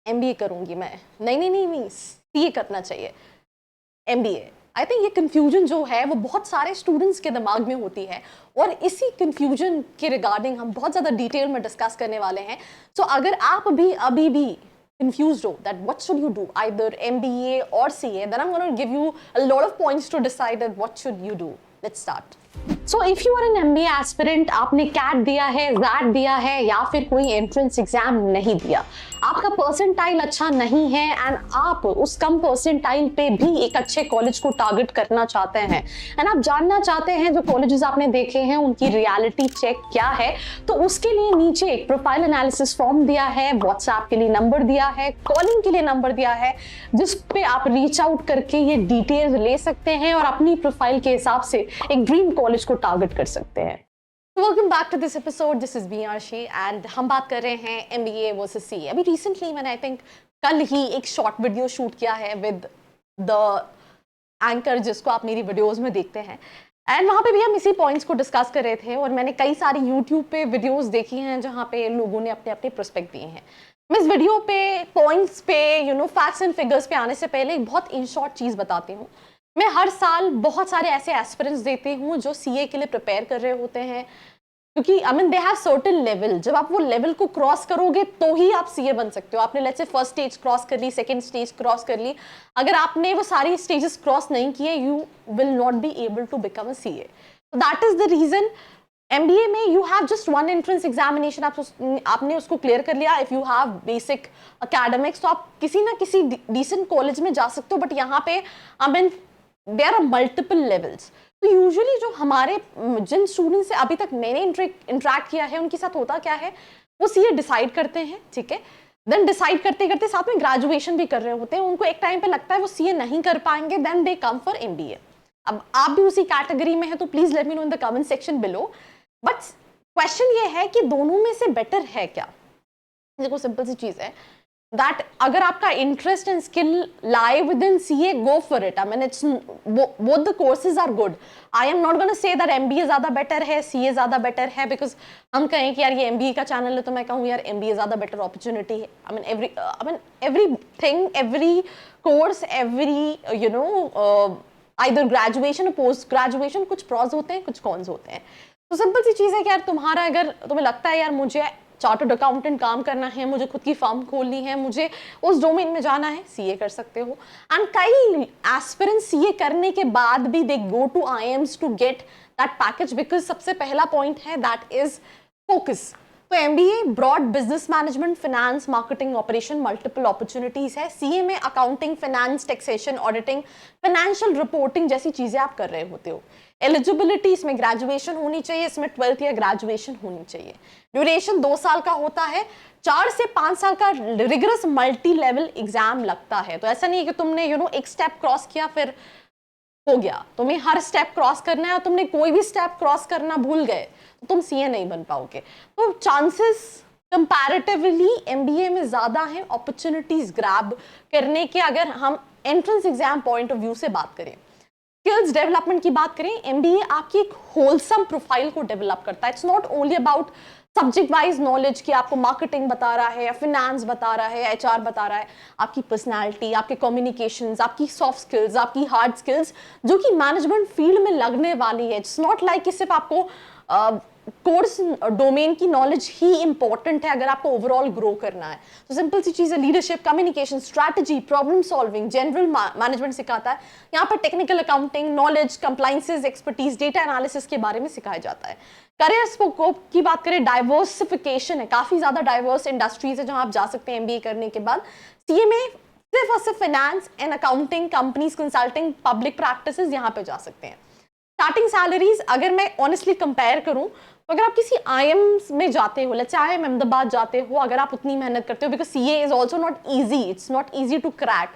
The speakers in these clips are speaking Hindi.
एमबीए करूंगी मैं, नहीं नहीं नहीं नहीं सीए करना चाहिए, एमबीए। आई थिंक ये कंफ्यूजन जो है वो बहुत सारे स्टूडेंट्स के दिमाग में होती है, और इसी कंफ्यूजन के रिगार्डिंग हम बहुत ज़्यादा डिटेल में डिस्कस करने वाले हैं। सो अगर आप भी अभी भी confused हो that what should you do, either MBA or CA, then I'm going to give you a lot of points to decide that what should you do. Let's start. So if you are an MBA aspirant, आपने CAT दिया है, ZAT दिया है, या फिर कोई एंट्रेंस एग्जाम नहीं दिया, आपका परसेंटाइल अच्छा नहीं है एंड आप उस कम परसेंटाइल पे भी एक अच्छे कॉलेज को टारगेट करना चाहते हैं, एंड आप जानना चाहते हैं जो कॉलेजेस आपने देखे हैं उनकी रियलिटी चेक क्या है, तो उसके लिए नीचे एक प्रोफाइल एनालिसिस फॉर्म दिया है, व्हाट्सएप के लिए नंबर दिया है, कॉलिंग के लिए नंबर दिया है, जिस पे आप रीच आउट करके ये डिटेल्स ले सकते हैं और अपनी प्रोफाइल के हिसाब से एक ड्रीम कॉलेज को टारगेट कर सकते हैं। Welcome back to this episode, this is B Arshi and हम बात कर रहे हैं एमबीए वर्सेस सीए। अभी रिसेंटली मैंने आई थिंक कल ही एक शॉर्ट वीडियो शूट किया है विद द एंकर जिसको आप मेरी वीडियोस में देखते हैं, एंड वहाँ पे भी हम इसी पॉइंट्स को डिस्कस कर रहे थे, और मैंने कई सारी यूट्यूब पे वीडियोस देखी हैं जहाँ पे लोगों ने अपने अपने पर्सपेक्ट दिए हैं। मैं इस वीडियो पे पॉइंट्स पे फैक्ट्स एंड फिगर्स पे आने से पहले एक बहुत इन शॉर्ट चीज़ बताती हूँ। मैं हर साल बहुत सारे ऐसे एस्पिरेंट्स देती हूँ जो सीए के लिए प्रिपेयर कर रहे होते हैं, क्योंकि I mean they have certain level, जब आप वो लेवल को क्रॉस करोगे तो ही आप सीए बन सकते हो। आपने let's say first stage cross कर ली, सेकंड स्टेज क्रॉस कर ली, अगर आपने वो सारी स्टेजेस क्रॉस नहीं किए, you will not be able to become a CA. That is the reason MBA में you have just one entrance examination, आपने उसको क्लियर कर लिया। If you have basic academics तो आप किसी ना किसी डिसेंट कॉलेज में जा सकते हो, बट यहाँ पे I mean there are multiple levels. तो यूजुअली जो हमारे जिन स्टूडेंट्स से अभी तक मैंने इंटरेक्ट किया है उनके साथ होता क्या है, वो सीए डिसाइड करते हैं, ठीक है, देन डिसाइड करते करते साथ में ग्रेजुएशन भी कर रहे होते हैं, उनको एक टाइम पे लगता है वो सीए नहीं कर पाएंगे, then they come for MBA. अब आप भी उसी कैटेगरी में है तो please let me know in the comment section below. But question ये है कि दोनों में से बेटर है क्या? देखो सिंपल सी चीज है that अगर आपका interest and skill lie within CA, go for it. I mean it's both the courses are good. I am not going to say that MBA ज्यादा बेटर है, CA ज्यादा बेटर है, because हम कहें कि यार ये MBA का चैनल है तो मैं कहूँ यार MBA ज्यादा बेटर अपॉर्चुनिटी है। I mean everything, every course, every either graduation or post graduation, कुछ pros होते हैं, कुछ cons होते हैं। तो सिंपल सी चीज़ है कि यार तुम्हारा अगर तुम्हें लगता है यार मुझे चार्टर्ड अकाउंटेंट काम करना है, मुझे खुद की फर्म खोलनी है, मुझे उस डोमेन में जाना है, सीए कर सकते हो। एंड कई एस्पिरेंट्स सीए करने के बाद भी they go to IIMs to get that package, because सबसे पहला पॉइंट है दैट इज फोकस। तो MBA broad business management, finance, marketing, operation, multiple opportunities है। सीए में accounting, finance, taxation, auditing, financial reporting जैसी चीजें आप कर रहे होते हो। एलिजिबिलिटी, इसमें ग्रेजुएशन होनी चाहिए, इसमें 12th या ग्रेजुएशन होनी चाहिए। ड्यूरेशन 2 साल का होता है, 4 से 5 साल का रिगरस मल्टी लेवल एग्जाम लगता है। तो ऐसा नहीं है कि तुमने एक स्टेप क्रॉस किया फिर हो गया, तुम्हें हर स्टेप क्रॉस करना है, और तुमने कोई भी स्टेप क्रॉस करना भूल गए तो तुम सीए नहीं बन पाओगे। तो चांसेस कंपैरेटिवली एमबीए में ज्यादा है अपॉर्चुनिटीज ग्रैब करने के। अगर हम entrance exam point of view से बात करें, स्किल्स डेवलपमेंट की बात करें, एमबीए आपकी एक होलसम प्रोफाइल को डेवलप करता है। It's not only about subject wise knowledge कि आपको मार्केटिंग बता रहा है या फिनेंस बता रहा है, एचआर बता रहा है, आपकी पर्सनालिटी, आपके कम्युनिकेशंस, आपकी सॉफ्ट स्किल्स, आपकी हार्ड स्किल्स जो कि मैनेजमेंट फील्ड में लगने वाली है। इट्स नॉट लाइक कि सिर्फ आपको कोर्स डोमेन की नॉलेज ही इंपॉर्टेंट है अगर आपको ओवरऑल ग्रो करना है। तो सिंपल सी चीज़ है, leadership, communication, strategy, problem solving, general management सिखाता है। यहाँ पर technical accounting, knowledge, compliances, expertise, data analysis के बारे में सिखाया जाता है। करियर स्कोप की बात करें, डाइवर्सिफिकेशन है, काफ़ी ज़्यादा डाइवर्स इंडस्ट्रीज है जहाँ आप जा सकते हैं एमबीए करने के बाद। सीए में सिर्फ और सिर्फ finance and accounting, companies, consulting, public practices यहाँ पे जा सकते हैं। स्टार्टिंग सैलरीज अगर मैं ऑनेस्टली कंपेयर करूं तो अगर आप किसी आईएम्स में जाते हो, लेट्स से आईएम अहमदाबाद जाते हो, अगर आप उतनी मेहनत करते हो, because CA is also not easy, it's not easy to crack.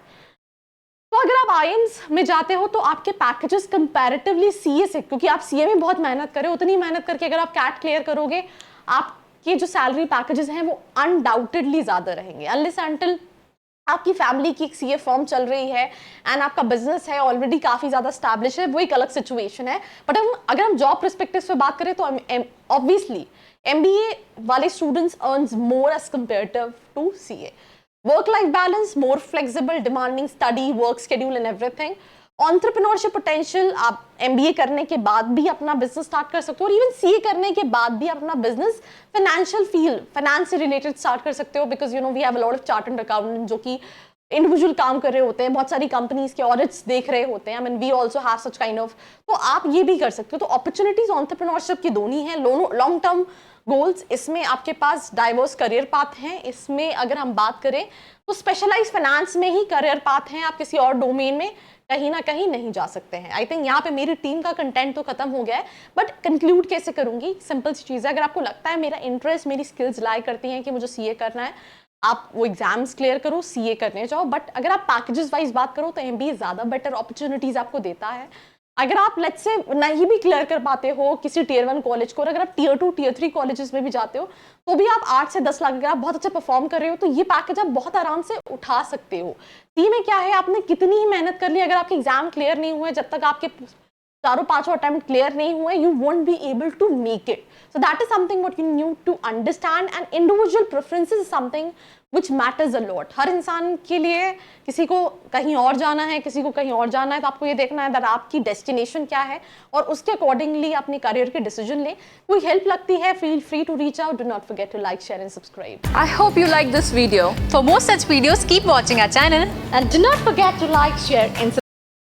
तो अगर आप आईएम्स में जाते हो तो आपके पैकेजेस कंपैरेटिवली सीए से, क्योंकि आप सीए में बहुत मेहनत करें, उतनी मेहनत करके अगर आप कैट क्लियर करोगे, आपके जो सैलरी पैकेजेस हैं वो अनडाउटेडली ज्यादा रहेंगे। अनलेस अंटिल आपकी फैमिली की एक सीए फर्म चल रही है एंड आपका बिजनेस है ऑलरेडी काफी ज्यादा स्टैब्लिश है, वो एक अलग सिचुएशन है। बट अगर हम जॉब पर्सपेक्टिव से बात करें तो ऑब्वियसली एमबीए वाले students earns more as comparative to CA. Work life balance, more flexible, demanding study, work schedule and everything. Entrepreneurship potential, आप एमबीए करने के बाद भी अपना बिजनेस स्टार्ट कर सकते हो, और इवन सीए करने के बाद भी अपना बिजनेस फाइनेंशियल फील्ड, फाइनेंस से रिलेटेड स्टार्ट कर सकते हो, because you know we have a lot of chartered accountant जो कि इंडिविजुअल काम कर रहे होते हैं, बहुत सारी कंपनीज के ऑडिट्स देख रहे होते हैं। I mean we also have such kind of, तो आप ये भी कर सकते हो। तो अपॉर्चुनिटीज एंटरप्रेन्योरशिप की दोनों हैं, लॉन्ग टर्म गोल्स, इसमें आपके पास डाइवर्स करियर पाथ हैं। इसमें अगर हम बात करें तो स्पेशलाइज फाइनेंस में ही करियर पाथ हैं, आप किसी और डोमेन में कहीं ना कहीं नहीं जा सकते हैं। आई थिंक यहाँ पे मेरी टीम का कंटेंट तो खत्म हो गया है, बट कंक्लूड कैसे करूंगी, सिंपल सी चीज़ है। अगर आपको लगता है मेरा इंटरेस्ट, मेरी स्किल्स लाई करती हैं कि मुझे सीए करना है, आप वो एग्जाम्स क्लियर करो, सीए करने जाओ। बट अगर आप पैकेजेस वाइज बात करो तो एमबीए ज़्यादा बेटर अपॉर्चुनिटीज़ आपको देता है। अगर आप लेट्स से नहीं भी क्लियर कर पाते हो किसी टियर 1 कॉलेज को, और अगर आप टियर 2 टियर 3 कॉलेजेस में भी जाते हो तो भी आप 8 से 10 लाख, अगर आप बहुत अच्छा परफॉर्म कर रहे हो तो ये पैकेज आप बहुत आराम से उठा सकते हो। सी में क्या है, आपने कितनी ही मेहनत कर ली, अगर आपके एग्जाम क्लियर नहीं हुए, जब तक आपके चारों पांचों अटेम्प्ट क्लियर नहीं हुए, you won't be able to make it. So that is something what you need to understand, and individual preferences is something which matters a lot. हर इंसान के लिए, किसी को कहीं और जाना है, किसी को कहीं और जाना है, तो आपको ये देखना है दैट आपकी डेस्टिनेशन क्या है, और उसके अकॉर्डिंगली अपने करियर के डिसीजन ले। कोई हेल्प लगती है, feel free to reach out. Do not forget to like, share and subscribe. I hope you like this video. For more such videos, keep watching our channel. And do not forget to like, share and subscribe.